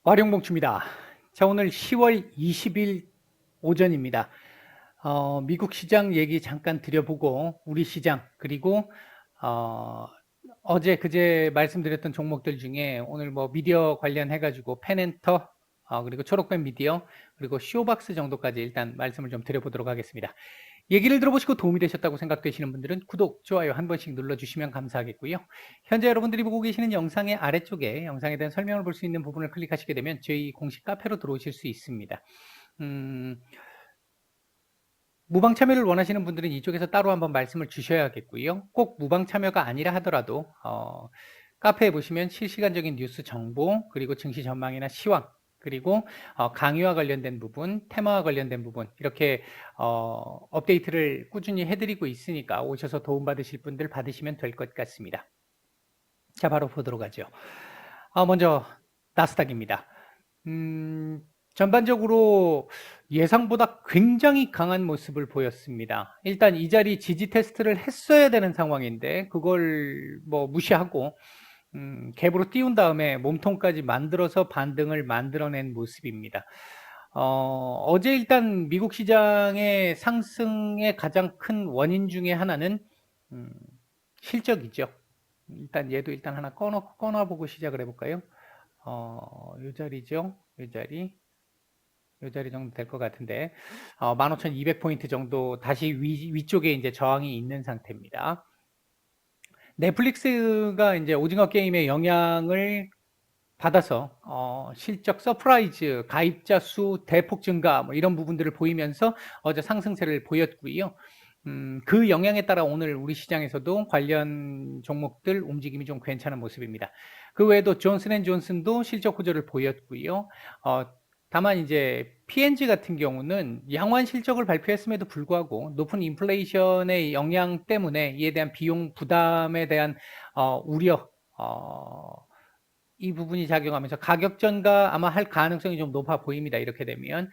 와룡봉추입니다. 자, 오늘 10월 20일 오전입니다. 미국 시장 얘기 잠깐 드려보고 우리 시장 그리고 어제 그제 말씀드렸던 종목들 중에 오늘 뭐 미디어 관련해가지고 펜엔터 그리고 초록펜 미디어 그리고 쇼박스 정도까지 일단 말씀을 좀 드려보도록 하겠습니다. 얘기를 들어보시고 도움이 되셨다고 생각되시는 분들은 구독, 좋아요 한 번씩 눌러주시면 감사하겠고요. 현재 여러분들이 보고 계시는 영상의 아래쪽에 영상에 대한 설명을 볼 수 있는 부분을 클릭하시게 되면 저희 공식 카페로 들어오실 수 있습니다. 무방 참여를 원하시는 분들은 이쪽에서 따로 한번 말씀을 주셔야겠고요. 꼭 무방 참여가 아니라 하더라도 카페에 보시면 실시간적인 뉴스 정보 그리고 증시 전망이나 시황 그리고 강의와 관련된 부분, 테마와 관련된 부분 이렇게 업데이트를 꾸준히 해드리고 있으니까 오셔서 도움받으실 분들 받으시면 될 것 같습니다. 자, 바로 보도록 하죠. 먼저 나스닥입니다. 전반적으로 예상보다 굉장히 강한 모습을 보였습니다. 일단 이 자리 지지 테스트를 했어야 되는 상황인데 그걸 뭐 무시하고 갭으로 띄운 다음에 몸통까지 만들어서 반등을 만들어낸 모습입니다. 어제 일단 미국 시장의 상승의 가장 큰 원인 중에 하나는 실적이죠. 일단 얘도 일단 하나 꺼놔보고 시작을 해볼까요? 이 자리죠. 이 자리 정도 될 것 같은데, 15,200포인트 정도 다시 위쪽에 이제 저항이 있는 상태입니다. 넷플릭스가 이제 오징어 게임의 영향을 받아서 실적 서프라이즈, 가입자 수 대폭 증가 뭐 이런 부분들을 보이면서 어제 상승세를 보였고요. 그 영향에 따라 오늘 우리 시장에서도 관련 종목들 움직임이 좀 괜찮은 모습입니다. 그 외에도 존슨앤존슨도 실적 호조를 보였고요. 다만 이제 P&G 같은 경우는 양호한 실적을 발표했음에도 불구하고 높은 인플레이션의 영향 때문에 이에 대한 비용 부담에 대한 우려, 이 부분이 작용하면서 가격 전가 아마 할 가능성이 좀 높아 보입니다. 이렇게 되면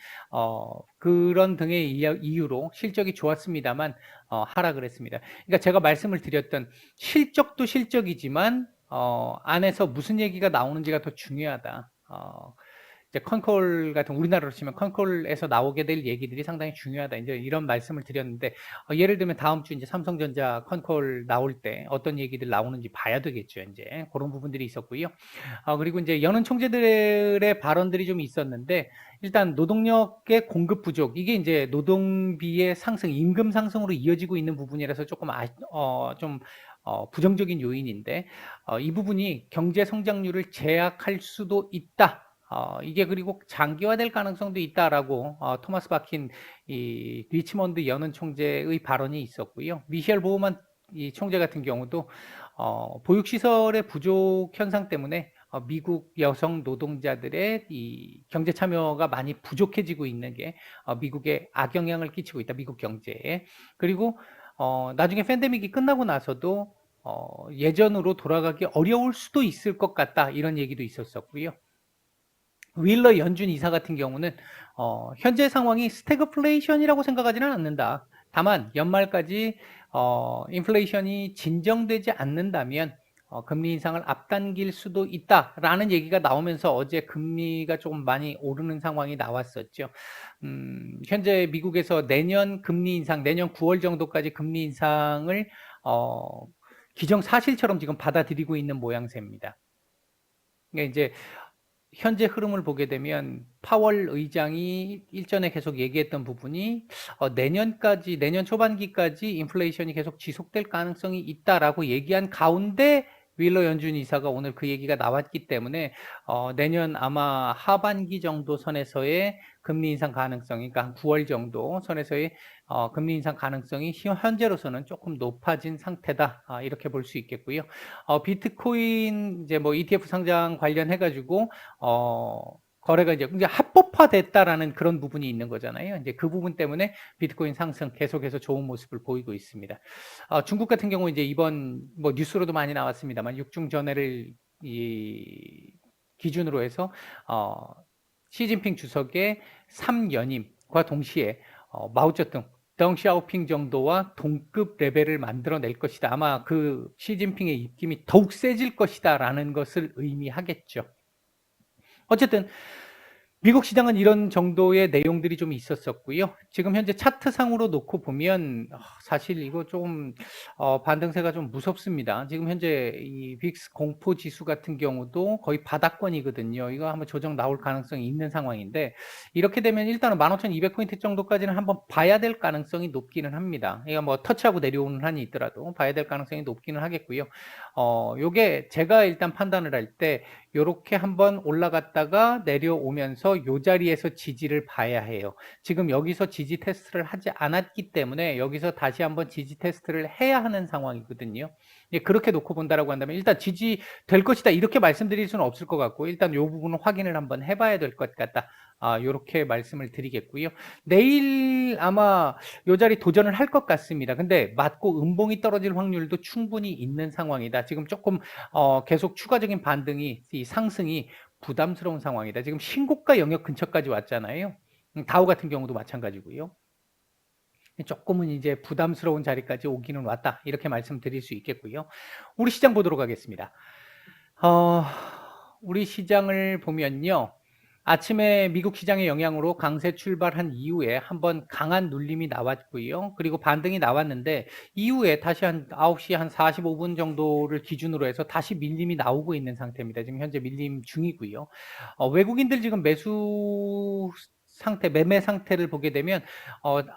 그런 등의 이유로 실적이 좋았습니다만 하락을 했습니다. 그러니까 제가 말씀을 드렸던 실적도 실적이지만 안에서 무슨 얘기가 나오는지가 더 중요하다. 이제 컨콜 같은 우리나라로 치면 컨콜에서 나오게 될 얘기들이 상당히 중요하다. 이제 이런 말씀을 드렸는데 예를 들면 다음 주 이제 삼성전자 컨콜 나올 때 어떤 얘기들 나오는지 봐야 되겠죠. 이제 그런 부분들이 있었고요. 그리고 이제 연은 총재들의 발언들이 좀 있었는데 일단 노동력의 공급 부족 이게 이제 노동비의 상승, 임금 상승으로 이어지고 있는 부분이라서 조금 부정적인 요인인데 이 부분이 경제 성장률을 제약할 수도 있다. 이게 그리고 장기화될 가능성도 있다라고 토마스 바킨 이 리치먼드 연은 총재의 발언이 있었고요. 미셸 보우만 이 총재 같은 경우도 보육시설의 부족 현상 때문에 미국 여성 노동자들의 이 경제 참여가 많이 부족해지고 있는 게 미국에 악영향을 끼치고 있다. 미국 경제에. 그리고 나중에 팬데믹이 끝나고 나서도 예전으로 돌아가기 어려울 수도 있을 것 같다. 이런 얘기도 있었었고요. 윌러 연준 이사 같은 경우는 현재 상황이 스태그플레이션이라고 생각하지는 않는다. 다만 연말까지 인플레이션이 진정되지 않는다면 금리 인상을 앞당길 수도 있다라는 얘기가 나오면서 어제 금리가 조금 많이 오르는 상황이 나왔었죠. 현재 미국에서 내년 금리 인상, 내년 9월 정도까지 금리 인상을 기정사실처럼 지금 받아들이고 있는 모양새입니다. 그러니까 이제 현재 흐름을 보게 되면 파월 의장이 일전에 계속 얘기했던 부분이 내년 초반기까지 인플레이션이 계속 지속될 가능성이 있다라고 얘기한 가운데 윌러 연준 이사가 오늘 그 얘기가 나왔기 때문에 내년 아마 하반기 정도 선에서의 금리 인상 가능성이 그러니까 한 9월 정도 선에서의 금리 인상 가능성이 현재로서는 조금 높아진 상태다. 이렇게 볼 수 있겠고요. 비트코인 이제 뭐 ETF 상장 관련해 가지고 거래가 이제 합법화됐다라는 그런 부분이 있는 거잖아요. 이제 그 부분 때문에 비트코인 상승 계속해서 좋은 모습을 보이고 있습니다. 중국 같은 경우 이제 이번 뭐 뉴스로도 많이 나왔습니다만 육중전회를 기준으로 해서 시진핑 주석의 3연임과 동시에 마오쩌둥 덩샤오핑 정도와 동급 레벨을 만들어낼 것이다. 아마 그 시진핑의 입김이 더욱 세질 것이다 라는 것을 의미하겠죠. 어쨌든 미국 시장은 이런 정도의 내용들이 좀 있었었고요. 지금 현재 차트상으로 놓고 보면 사실 이거 좀 반등세가 좀 무섭습니다. 지금 현재 이 빅스 공포 지수 같은 경우도 거의 바닥권이거든요. 이거 한번 조정 나올 가능성이 있는 상황인데, 이렇게 되면 일단은 15,200포인트 정도까지는 한번 봐야 될 가능성이 높기는 합니다. 이거 뭐 터치하고 내려오는 한이 있더라도 봐야 될 가능성이 높기는 하겠고요. 요게 제가 일단 판단을 할 때 요렇게 한번 올라갔다가 내려오면서 요 자리에서 지지를 봐야 해요. 지금 여기서 지지 테스트를 하지 않았기 때문에 여기서 다시 한번 지지 테스트를 해야 하는 상황이거든요. 예, 그렇게 놓고 본다라고 한다면 일단 지지 될 것이다 이렇게 말씀드릴 수는 없을 것 같고, 일단 요 부분은 확인을 한번 해봐야 될 것 같다. 요렇게 말씀을 드리겠고요. 내일 아마 요 자리 도전을 할 것 같습니다. 근데 맞고 음봉이 떨어질 확률도 충분히 있는 상황이다. 지금 조금 계속 추가적인 반등이, 이 상승이 부담스러운 상황이다. 지금 신고가 영역 근처까지 왔잖아요. 다우 같은 경우도 마찬가지고요. 조금은 이제 부담스러운 자리까지 오기는 왔다. 이렇게 말씀드릴 수 있겠고요. 우리 시장 보도록 하겠습니다. 우리 시장을 보면요. 아침에 미국 시장의 영향으로 강세 출발한 이후에 한번 강한 눌림이 나왔고요. 그리고 반등이 나왔는데 이후에 다시 한 9시 한 45분 정도를 기준으로 해서 다시 밀림이 나오고 있는 상태입니다. 지금 현재 밀림 중이고요. 외국인들 지금 매수 상태, 매매 상태를 보게 되면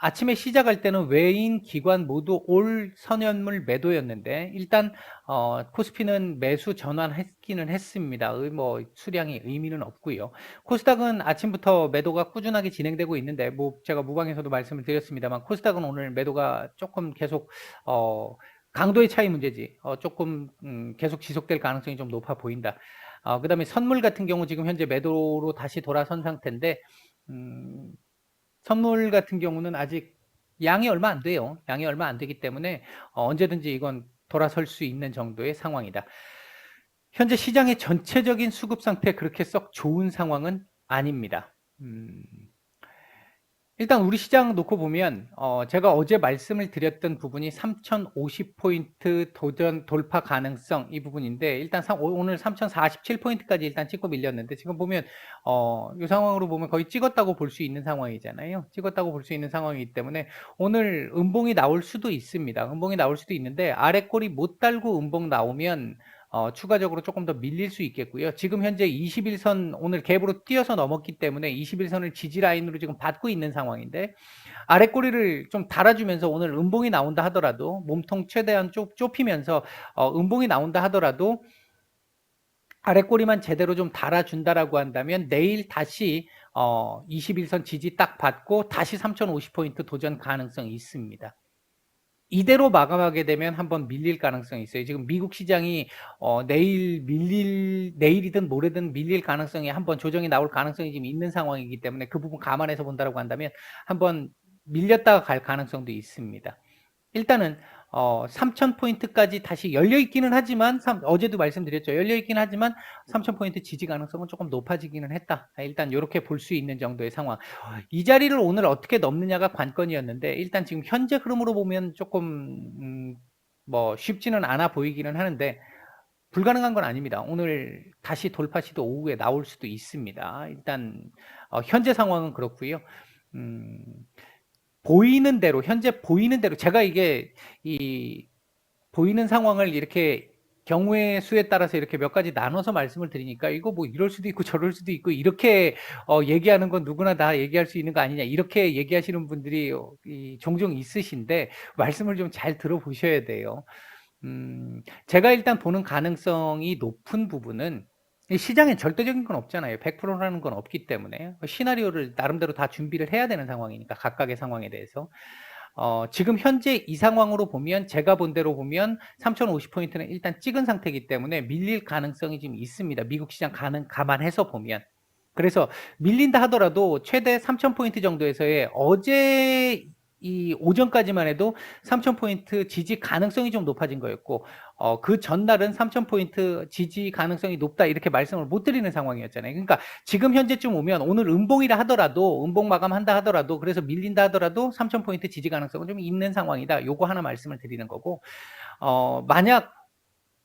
아침에 시작할 때는 외인, 기관 모두 올 선현물 매도였는데 일단 코스피는 매수 전환했기는 했습니다. 뭐 수량이 의미는 없고요. 코스닥은 아침부터 매도가 꾸준하게 진행되고 있는데, 뭐 제가 무방에서도 말씀을 드렸습니다만 코스닥은 오늘 매도가 조금 계속 강도의 차이 문제지 조금 계속 지속될 가능성이 좀 높아 보인다. 그 다음에 선물 같은 경우 지금 현재 매도로 다시 돌아선 상태인데, 선물 같은 경우는 아직 양이 얼마 안 돼요. 양이 얼마 안 되기 때문에 언제든지 이건 돌아설 수 있는 정도의 상황이다. 현재 시장의 전체적인 수급 상태 그렇게 썩 좋은 상황은 아닙니다. 일단 우리 시장 놓고 보면 제가 어제 말씀을 드렸던 부분이 3050포인트 도전 돌파 가능성 이 부분인데, 일단 오늘 3047포인트까지 일단 찍고 밀렸는데, 지금 보면 이 상황으로 보면 거의 찍었다고 볼 수 있는 상황이잖아요. 찍었다고 볼 수 있는 상황이기 때문에 오늘 음봉이 나올 수도 있습니다. 음봉이 나올 수도 있는데 아래 꼬리 못 달고 음봉 나오면 추가적으로 조금 더 밀릴 수 있겠고요. 지금 현재 21선 오늘 갭으로 뛰어서 넘었기 때문에 21선을 지지 라인으로 지금 받고 있는 상황인데, 아래 꼬리를 좀 달아주면서 오늘 음봉이 나온다 하더라도, 몸통 최대한 좁히면서 음봉이 나온다 하더라도 아래 꼬리만 제대로 좀 달아준다라고 한다면 내일 다시 21선 지지 딱 받고 다시 3050포인트 도전 가능성이 있습니다. 이대로 마감하게 되면 한번 밀릴 가능성이 있어요. 지금 미국 시장이 내일이든 모레든 밀릴 가능성이, 한번 조정이 나올 가능성이 지금 있는 상황이기 때문에 그 부분 감안해서 본다라고 한다면 한번 밀렸다가 갈 가능성도 있습니다. 일단은 3000포인트까지 다시 열려 있기는 하지만, 어제도 말씀드렸죠. 열려 있기는 하지만 3000포인트 지지 가능성은 조금 높아지기는 했다. 일단 이렇게 볼 수 있는 정도의 상황. 이 자리를 오늘 어떻게 넘느냐가 관건이었는데, 일단 지금 현재 흐름으로 보면 조금 뭐 쉽지는 않아 보이기는 하는데 불가능한 건 아닙니다. 오늘 다시 돌파 시도 오후에 나올 수도 있습니다. 일단 현재 상황은 그렇고요. 보이는 대로, 현재 보이는 대로 제가 이게 이 보이는 상황을 이렇게 경우의 수에 따라서 이렇게 몇 가지 나눠서 말씀을 드리니까 이거 뭐 이럴 수도 있고 저럴 수도 있고 이렇게 얘기하는 건 누구나 다 얘기할 수 있는 거 아니냐, 이렇게 얘기하시는 분들이 종종 있으신데 말씀을 좀 잘 들어보셔야 돼요. 제가 일단 보는 가능성이 높은 부분은, 시장에 절대적인 건 없잖아요. 100%라는 건 없기 때문에 시나리오를 나름대로 다 준비를 해야 되는 상황이니까, 각각의 상황에 대해서. 지금 현재 이 상황으로 보면, 제가 본 대로 보면 3050포인트는 일단 찍은 상태이기 때문에 밀릴 가능성이 지금 있습니다. 미국 시장 감안해서 보면. 그래서 밀린다 하더라도 최대 3000포인트 정도에서의, 어제 이 오전까지만 해도 3000포인트 지지 가능성이 좀 높아진 거였고, 그 전날은 3000포인트 지지 가능성이 높다 이렇게 말씀을 못 드리는 상황이었잖아요. 그러니까 지금 현재쯤 오면, 오늘 음봉이라 하더라도, 음봉 마감한다 하더라도, 그래서 밀린다 하더라도 3000포인트 지지 가능성은 좀 있는 상황이다. 요거 하나 말씀을 드리는 거고, 만약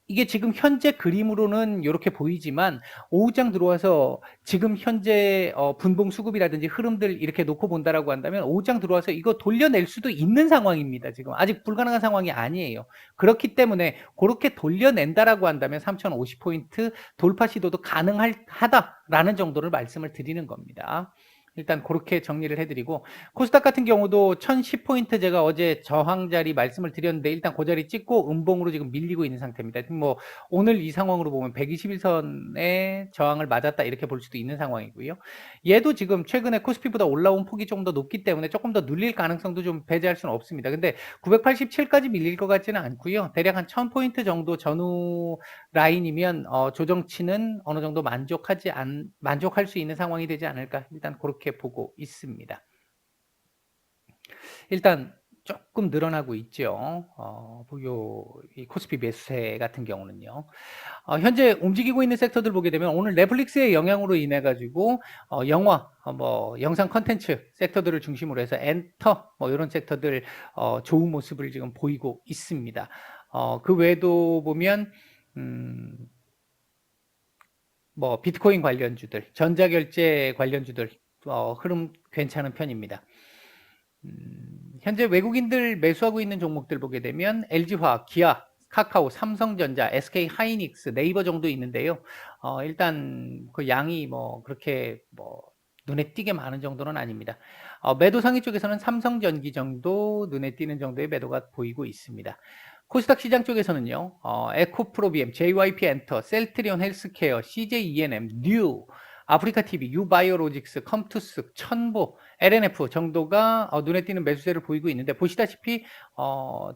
이게 지금 현재 그림으로는 이렇게 보이지만 오후장 들어와서 지금 현재 분봉 수급이라든지 흐름들 이렇게 놓고 본다라고 한다면 오후장 들어와서 이거 돌려낼 수도 있는 상황입니다. 지금 아직 불가능한 상황이 아니에요. 그렇기 때문에 그렇게 돌려낸다라고 한다면 3050포인트 돌파 시도도 가능하다라는 정도를 말씀을 드리는 겁니다. 일단 그렇게 정리를 해드리고, 코스닥 같은 경우도 1010포인트 제가 어제 저항 자리 말씀을 드렸는데 일단 그 자리 찍고 음봉으로 지금 밀리고 있는 상태입니다. 뭐 오늘 이 상황으로 보면 121선의 저항을 맞았다 이렇게 볼 수도 있는 상황이고요. 얘도 지금 최근에 코스피보다 올라온 폭이 좀 더 높기 때문에 조금 더 눌릴 가능성도 좀 배제할 수는 없습니다. 근데 987까지 밀릴 것 같지는 않고요. 대략 한 1000포인트 정도 전후 라인이면 조정치는 어느 정도 만족할 수 있는 상황이 되지 않을까, 일단 그렇게 보고 있습니다. 일단 조금 늘어나고 있죠. 이 코스피 매수세 같은 경우는요. 현재 움직이고 있는 섹터들 보게 되면 오늘 넷플릭스의 영향으로 인해 가지고 영화, 뭐 영상 컨텐츠 섹터들을 중심으로 해서 엔터 뭐 이런 섹터들 좋은 모습을 지금 보이고 있습니다. 그 외에도 보면 뭐 비트코인 관련주들, 전자결제 관련주들 흐름 괜찮은 편입니다. 현재 외국인들 매수하고 있는 종목들 보게 되면 LG화학, 기아, 카카오, 삼성전자, SK하이닉스, 네이버 정도 있는데요. 일단 그 양이 뭐 그렇게 뭐 눈에 띄게 많은 정도는 아닙니다. 매도 상위 쪽에서는 삼성전기 정도 눈에 띄는 정도의 매도가 보이고 있습니다. 코스닥 시장 쪽에서는요, 에코프로비엠, JYP엔터, 셀트리온 헬스케어, CJENM, 뉴, 아프리카TV, 유바이오로직스, 컴투스, 천보, LNF 정도가 눈에 띄는 매수세를 보이고 있는데, 보시다시피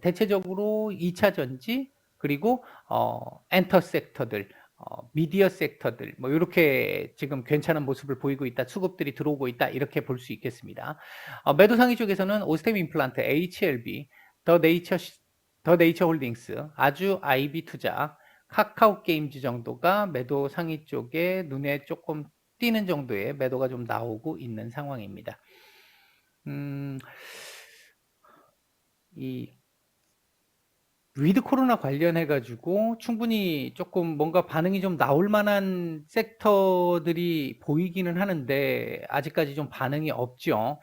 대체적으로 2차 전지 그리고 엔터 섹터들, 미디어 섹터들 뭐 이렇게 지금 괜찮은 모습을 보이고 있다, 수급들이 들어오고 있다 이렇게 볼 수 있겠습니다. 매도 상위 쪽에서는 오스템 임플란트, HLB, 더 네이처 홀딩스, 아주 IB 투자, 카카오 게임즈 정도가 매도 상위 쪽에 눈에 조금 띄는 정도의 매도가 좀 나오고 있는 상황입니다. 이 위드 코로나 관련해 가지고 충분히 조금 뭔가 반응이 좀 나올 만한 섹터들이 보이기는 하는데 아직까지 좀 반응이 없죠.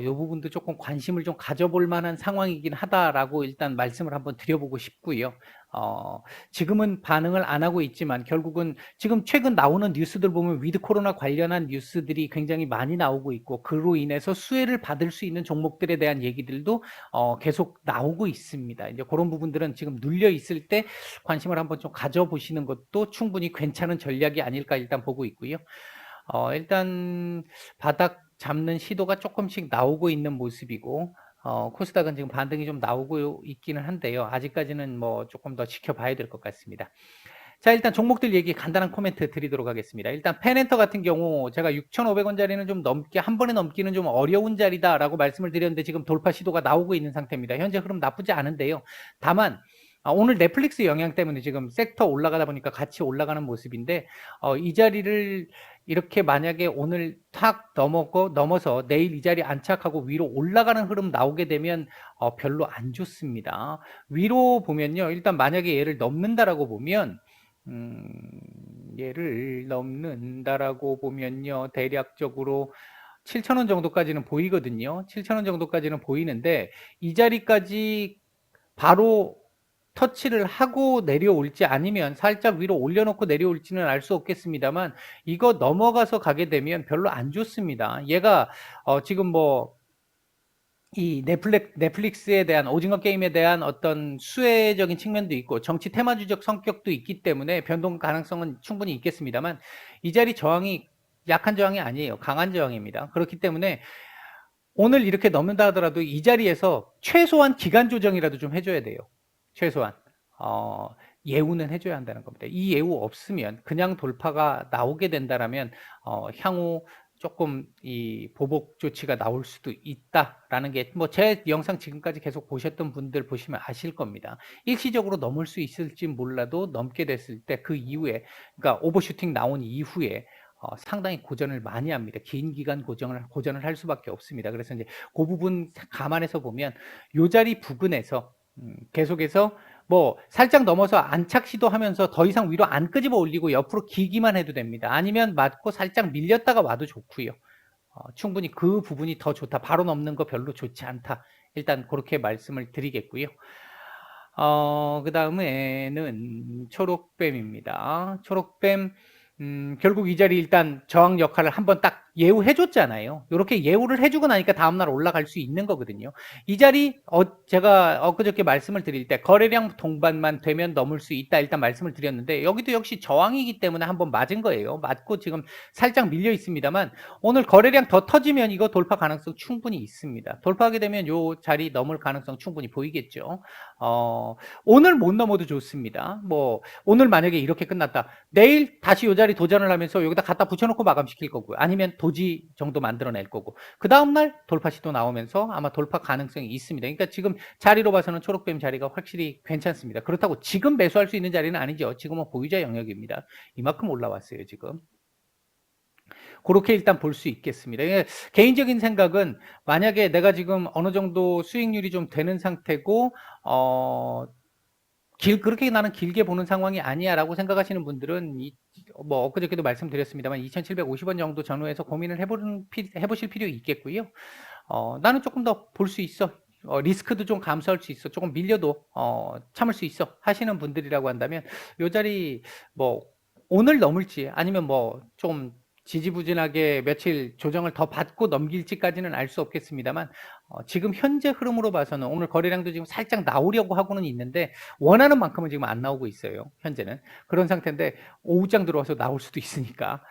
이 부분도 조금 관심을 좀 가져볼 만한 상황이긴 하다라고 일단 말씀을 한번 드려보고 싶고요. 지금은 반응을 안 하고 있지만 결국은 지금 최근 나오는 뉴스들 보면 위드 코로나 관련한 뉴스들이 굉장히 많이 나오고 있고, 그로 인해서 수혜를 받을 수 있는 종목들에 대한 얘기들도 계속 나오고 있습니다. 이제 그런 부분들은 지금 눌려 있을 때 관심을 한번 좀 가져보시는 것도 충분히 괜찮은 전략이 아닐까 일단 보고 있고요. 일단 바닥 잡는 시도가 조금씩 나오고 있는 모습이고, 코스닥은 지금 반등이 좀 나오고 있기는 한데요. 아직까지는 뭐 조금 더 지켜봐야 될 것 같습니다. 자, 일단 종목들 얘기 간단한 코멘트 드리도록 하겠습니다. 일단 펜엔터 같은 경우 제가 6,500원짜리는 좀 넘게, 한 번에 넘기는 좀 어려운 자리다라고 말씀을 드렸는데 지금 돌파 시도가 나오고 있는 상태입니다. 현재 흐름 나쁘지 않은데요. 다만 오늘 넷플릭스 영향 때문에 지금 섹터 올라가다 보니까 같이 올라가는 모습인데, 이 자리를 이렇게 만약에 오늘 탁 넘어서 내일 이 자리 안착하고 위로 올라가는 흐름 나오게 되면 별로 안 좋습니다. 위로 보면요, 일단 만약에 얘를 넘는다라고 보면 얘를 넘는다라고 보면요, 대략적으로 7,000원 정도까지는 보이거든요. 7,000원 정도까지는 보이는데 이 자리까지 바로 터치를 하고 내려올지 아니면 살짝 위로 올려놓고 내려올지는 알 수 없겠습니다만, 이거 넘어가서 가게 되면 별로 안 좋습니다. 얘가 지금 뭐 이 넷플릭스에 대한, 오징어 게임에 대한 어떤 수혜적인 측면도 있고 정치 테마주적 성격도 있기 때문에 변동 가능성은 충분히 있겠습니다만, 이 자리 저항이 약한 저항이 아니에요. 강한 저항입니다. 그렇기 때문에 오늘 이렇게 넘는다 하더라도 이 자리에서 최소한 기간 조정이라도 좀 해줘야 돼요. 최소한 예우는 해줘야 한다는 겁니다. 이 예우 없으면 그냥 돌파가 나오게 된다라면 향후 조금 이 보복 조치가 나올 수도 있다라는 게, 뭐 제 영상 지금까지 계속 보셨던 분들 보시면 아실 겁니다. 일시적으로 넘을 수 있을지 몰라도 넘게 됐을 때 그 이후에, 그러니까 오버슈팅 나온 이후에 상당히 고전을 많이 합니다. 긴 기간 고전을 할 수밖에 없습니다. 그래서 이제 그 부분 감안해서 보면 요 자리 부근에서 계속해서 뭐 살짝 넘어서 안착 시도하면서 더 이상 위로 안 끄집어 올리고 옆으로 기기만 해도 됩니다. 아니면 맞고 살짝 밀렸다가 와도 좋고요. 충분히 그 부분이 더 좋다. 바로 넘는 거 별로 좋지 않다. 일단 그렇게 말씀을 드리겠고요. 그 다음에는 초록뱀입니다. 초록뱀, 결국 이 자리 일단 저항 역할을 한번 딱 예우해줬잖아요. 이렇게 예우를 해주고 나니까 다음날 올라갈 수 있는 거거든요. 이 자리, 제가 엊그저께 말씀을 드릴 때 거래량 동반만 되면 넘을 수 있다. 일단 말씀을 드렸는데, 여기도 역시 저항이기 때문에 한번 맞은 거예요. 맞고 지금 살짝 밀려 있습니다만, 오늘 거래량 더 터지면 이거 돌파 가능성 충분히 있습니다. 돌파하게 되면 요 자리 넘을 가능성 충분히 보이겠죠. 오늘 못 넘어도 좋습니다. 뭐 오늘 만약에 이렇게 끝났다. 내일 다시 요 자리 도전을 하면서 여기다 갖다 붙여놓고 마감시킬 거고요. 아니면 도지 정도 만들어낼 거고. 그 다음날 돌파 시도 나오면서 아마 돌파 가능성이 있습니다. 그러니까 지금 자리로 봐서는 초록뱀 자리가 확실히 괜찮습니다. 그렇다고 지금 매수할 수 있는 자리는 아니죠. 지금은 보유자 영역입니다. 이만큼 올라왔어요, 지금. 그렇게 일단 볼 수 있겠습니다. 개인적인 생각은 만약에 내가 지금 어느 정도 수익률이 좀 되는 상태고 그렇게 나는 길게 보는 상황이 아니야 라고 생각하시는 분들은 뭐 엊그저께도 말씀드렸습니다만 2,750원 정도 전후에서 고민을 해보실 필요 있겠고요. 나는 조금 더 볼 수 있어. 리스크도 좀 감수할 수 있어. 조금 밀려도 참을 수 있어 하시는 분들이라고 한다면 요 자리 뭐 오늘 넘을지 아니면 뭐 좀 지지부진하게 며칠 조정을 더 받고 넘길지까지는 알 수 없겠습니다만 지금 현재 흐름으로 봐서는 오늘 거래량도 지금 살짝 나오려고 하고는 있는데 원하는 만큼은 지금 안 나오고 있어요. 현재는 그런 상태인데 오후장 들어와서 나올 수도 있으니까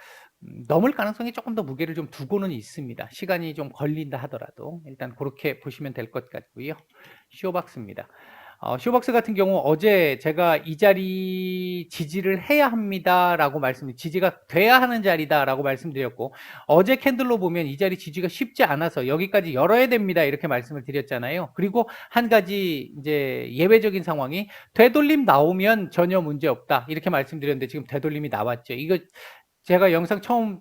넘을 가능성이 조금 더 무게를 좀 두고는 있습니다. 시간이 좀 걸린다 하더라도 일단 그렇게 보시면 될 것 같고요. 쇼박스입니다. 쇼박스 같은 경우 어제 제가 이 자리 지지를 해야 합니다라고 지지가 돼야 하는 자리다라고 말씀드렸고 어제 캔들로 보면 이 자리 지지가 쉽지 않아서 여기까지 열어야 됩니다 이렇게 말씀을 드렸잖아요. 그리고 한 가지 이제 예외적인 상황이 되돌림 나오면 전혀 문제 없다 이렇게 말씀드렸는데 지금 되돌림이 나왔죠. 이거 제가 영상 처음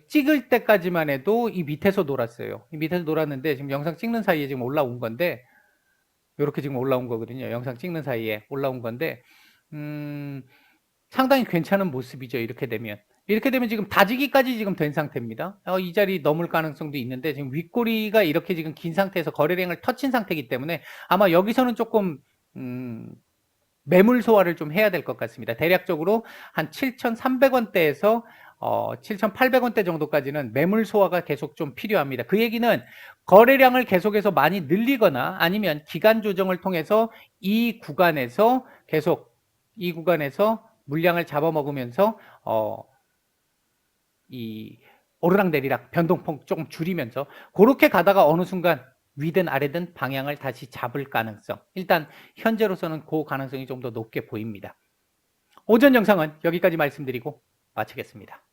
찍을 때까지만 해도 이 밑에서 놀았어요. 이 밑에서 놀았는데 지금 영상 찍는 사이에 지금 올라온 건데 이렇게 지금 올라온 거거든요. 영상 찍는 사이에 올라온 건데 상당히 괜찮은 모습이죠. 이렇게 되면 지금 다지기까지 지금 된 상태입니다. 이 자리 넘을 가능성도 있는데 지금 윗꼬리가 이렇게 지금 긴 상태에서 거래량을 터친 상태이기 때문에 아마 여기서는 조금 매물 소화를 좀 해야 될 것 같습니다. 대략적으로 한 7,300원대에서 7,800원대 정도까지는 매물 소화가 계속 좀 필요합니다. 그 얘기는 거래량을 계속해서 많이 늘리거나 아니면 기간 조정을 통해서 이 구간에서 물량을 잡아먹으면서 이 오르락내리락 변동폭 조금 줄이면서 그렇게 가다가 어느 순간 위든 아래든 방향을 다시 잡을 가능성 일단 현재로서는 그 가능성이 좀 더 높게 보입니다. 오전 영상은 여기까지 말씀드리고 마치겠습니다.